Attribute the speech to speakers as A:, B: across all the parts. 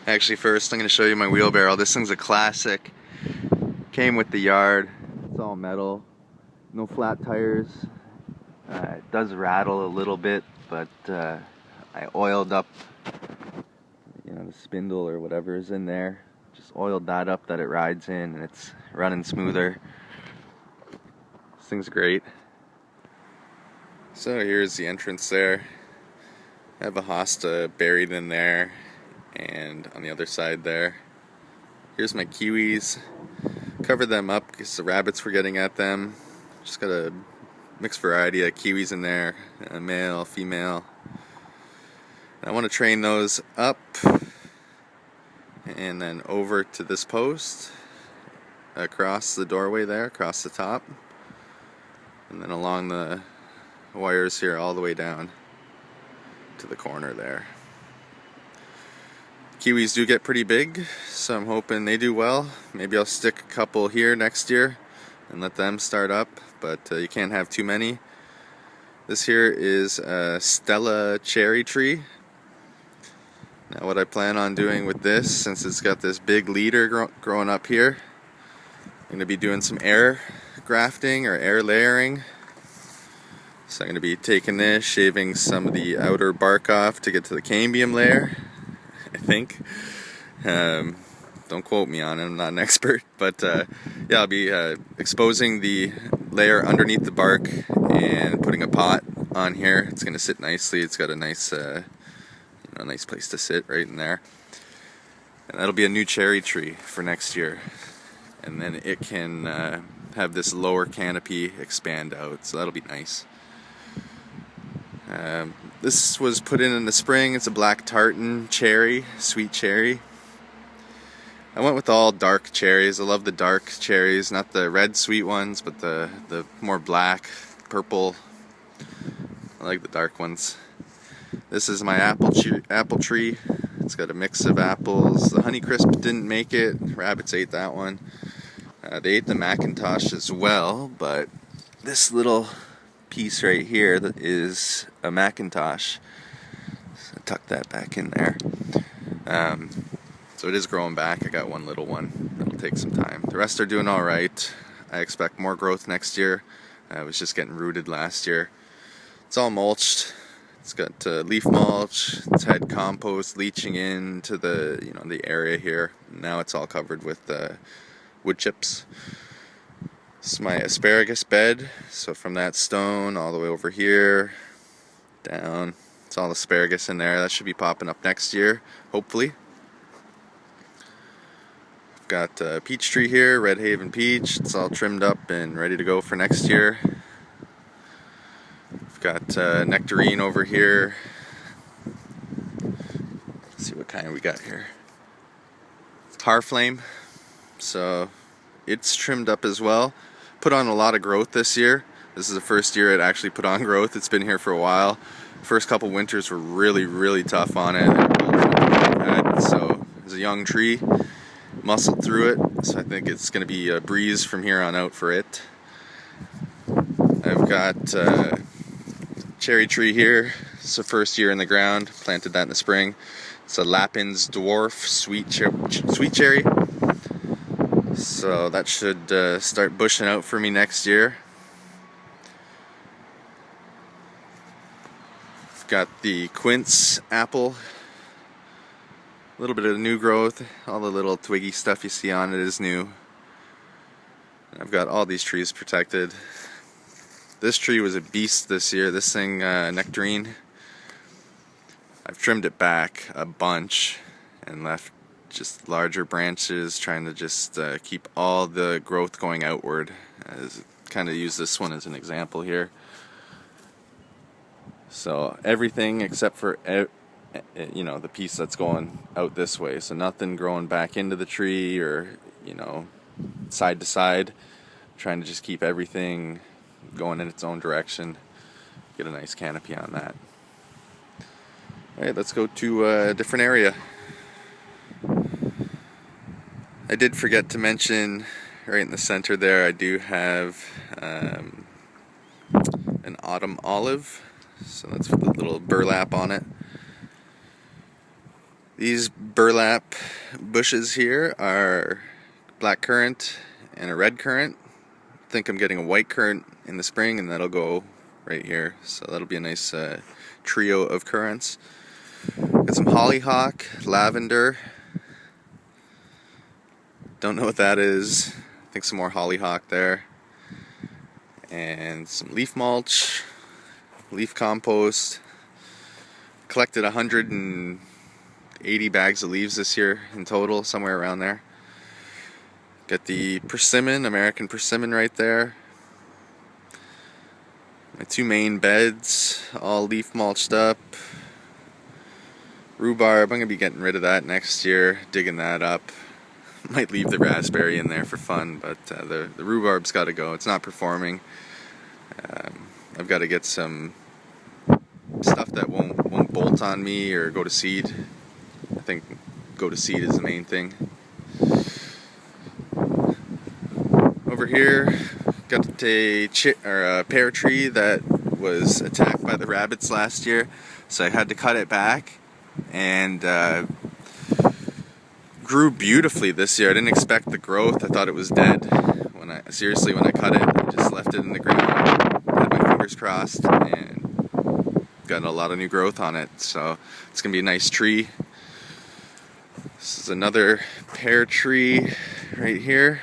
A: Actually, first I'm going to show you my wheelbarrow. This thing's a classic. Came with the yard. It's all metal. No flat tires. It does rattle a little bit, but I oiled up, the spindle or whatever is in there. Just oiled that up that it rides in, and it's running smoother. This thing's great. So here's the entrance there. I have a hosta buried in there, and on the other side there. Here's my kiwis. Covered them up because the rabbits were getting at them. Just got a mixed variety of kiwis in there, male, female. And I want to train those up and then over to this post, across the doorway there, across the top, and then along the wires here all the way down to the corner there. Kiwis do get pretty big, so I'm hoping they do well. Maybe I'll stick a couple here next year and let them start up, but you can't have too many. This here is a Stella cherry tree. Now what I plan on doing with this, since it's got this big leader growing up here, I'm going to be doing some air grafting or air layering. So I'm going to be taking this, shaving some of the outer bark off to get to the cambium layer, I think. Don't quote me on it, I'm not an expert, but yeah, I'll be exposing the layer underneath the bark and putting a pot on here. It's going to sit nicely. It's got a nice nice place to sit right in there. And that'll be a new cherry tree for next year. And then it can have this lower canopy expand out, so that'll be nice. This was put in the spring. It's a black tartan cherry, sweet cherry. I went with all dark cherries. I love the dark cherries, not the red sweet ones, but the more black, purple. I like the dark ones. This is my apple tree. It's got a mix of apples. The Honeycrisp didn't make it. Rabbits ate that one. They ate the Macintosh as well, but this little piece right here is a Macintosh. So I tucked that back in there. So it is growing back. I got one little one. It'll take some time. The rest are doing all right. I expect more growth next year. I was just getting rooted last year. It's all mulched. It's got leaf mulch. It's had compost leaching into the the area here. Now it's all covered with wood chips. This is my asparagus bed. So from that stone all the way over here down, it's all asparagus in there. That should be popping up next year, hopefully. I've got a peach tree here, Red Haven peach. It's all trimmed up and ready to go for next year. Got nectarine over here. Let's see what kind we got here. Harflame. So it's trimmed up as well. Put on a lot of growth this year. This is the first year it actually put on growth. It's been here for a while. First couple winters were really, really tough on it. So it's a young tree. Muscled through it. So I think it's going to be a breeze from here on out for it. I've got cherry tree here. It's the first year in the ground. Planted that in the spring. It's a Lapin's Dwarf sweet cherry. So that should start bushing out for me next year. I've got the quince apple. A little bit of new growth. All the little twiggy stuff you see on it is new. I've got all these trees protected. This tree was a beast this year. This thing, nectarine, I've trimmed it back a bunch and left just larger branches, trying to just keep all the growth going outward. Kind of use this one as an example here. So everything except for the piece that's going out this way. So nothing growing back into the tree or side to side. Trying to just keep everything going in its own direction. Get a nice canopy on that. Alright, let's go to a different area. I did forget to mention right in the center there, I do have an autumn olive. So that's with a little burlap on it. These burlap bushes here are black currant and a red currant. I think I'm getting a white currant in the spring, and that'll go right here. So that'll be a nice trio of currants. Got some hollyhock, lavender. Don't know what that is. I think some more hollyhock there. And some leaf mulch, leaf compost. Collected 180 bags of leaves this year in total, somewhere around there. Got the persimmon, American persimmon right there. My two main beds, all leaf mulched up. Rhubarb, I'm going to be getting rid of that next year, digging that up. Might leave the raspberry in there for fun, but the rhubarb's got to go. It's not performing. I've got to get some stuff that won't bolt on me or go to seed. I think go to seed is the main thing. Over here, got a pear tree that was attacked by the rabbits last year, so I had to cut it back, and grew beautifully this year. I didn't expect the growth. I thought it was dead. When I cut it, I just left it in the ground, had my fingers crossed, and got a lot of new growth on it, so it's gonna be a nice tree. This is another pear tree right here,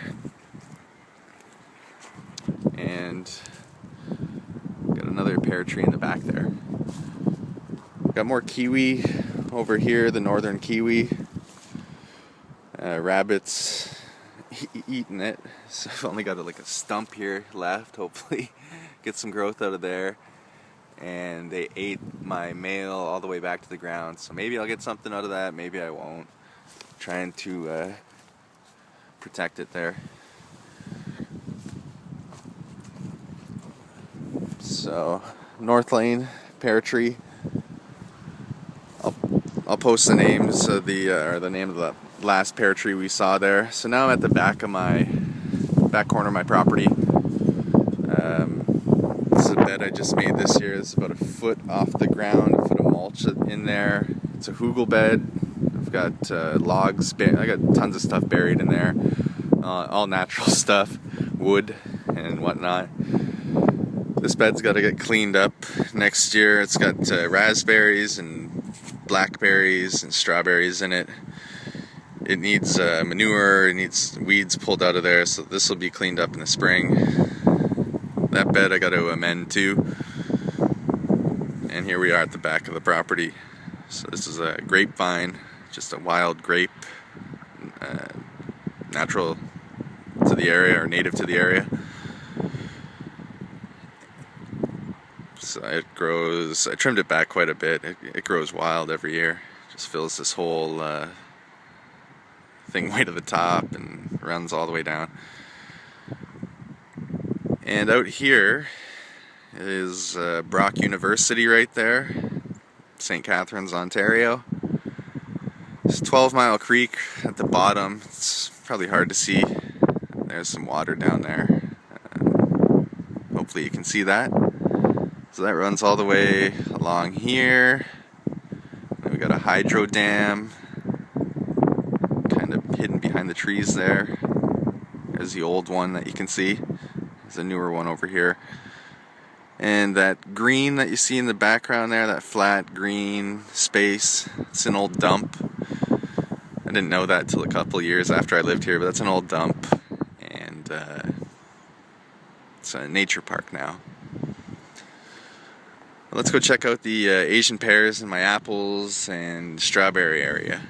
A: and got another pear tree in the back there. Got more kiwi over here, the northern kiwi. Rabbits eating it, so I've only got like a stump here left. Hopefully get some growth out of there. And they ate my male all the way back to the ground, so maybe I'll get something out of that, maybe I won't. Trying to protect it there. So North Lane pear tree. I'll post the names of the name of the last pear tree we saw there. So now I'm at the back corner of my property. This is a bed I just made this year. It's about a foot off the ground, a foot of mulch in there. It's a hugel bed. I've got logs. I got tons of stuff buried in there. All natural stuff, wood and whatnot. This bed's got to get cleaned up next year. It's got raspberries and blackberries and strawberries in it. It needs manure, it needs weeds pulled out of there, so this will be cleaned up in the spring. That bed I got to amend too. And here we are at the back of the property. So this is a grapevine, just a wild grape, natural to the area or native to the area. So it grows, I trimmed it back quite a bit. It grows wild every year. Just fills this whole thing way to the top and runs all the way down. And out here is Brock University right there, St. Catharines, Ontario. It's 12 Mile Creek at the bottom. It's probably hard to see. There's some water down there. Hopefully you can see that. So that runs all the way along here. Then we got a hydro dam kind of hidden behind the trees there. There's the old one that you can see. There's a newer one over here. And that green that you see in the background there, that flat green space, it's an old dump. I didn't know that till a couple years after I lived here, but that's an old dump. And it's a nature park now. Let's go check out the Asian pears and my apples and strawberry area.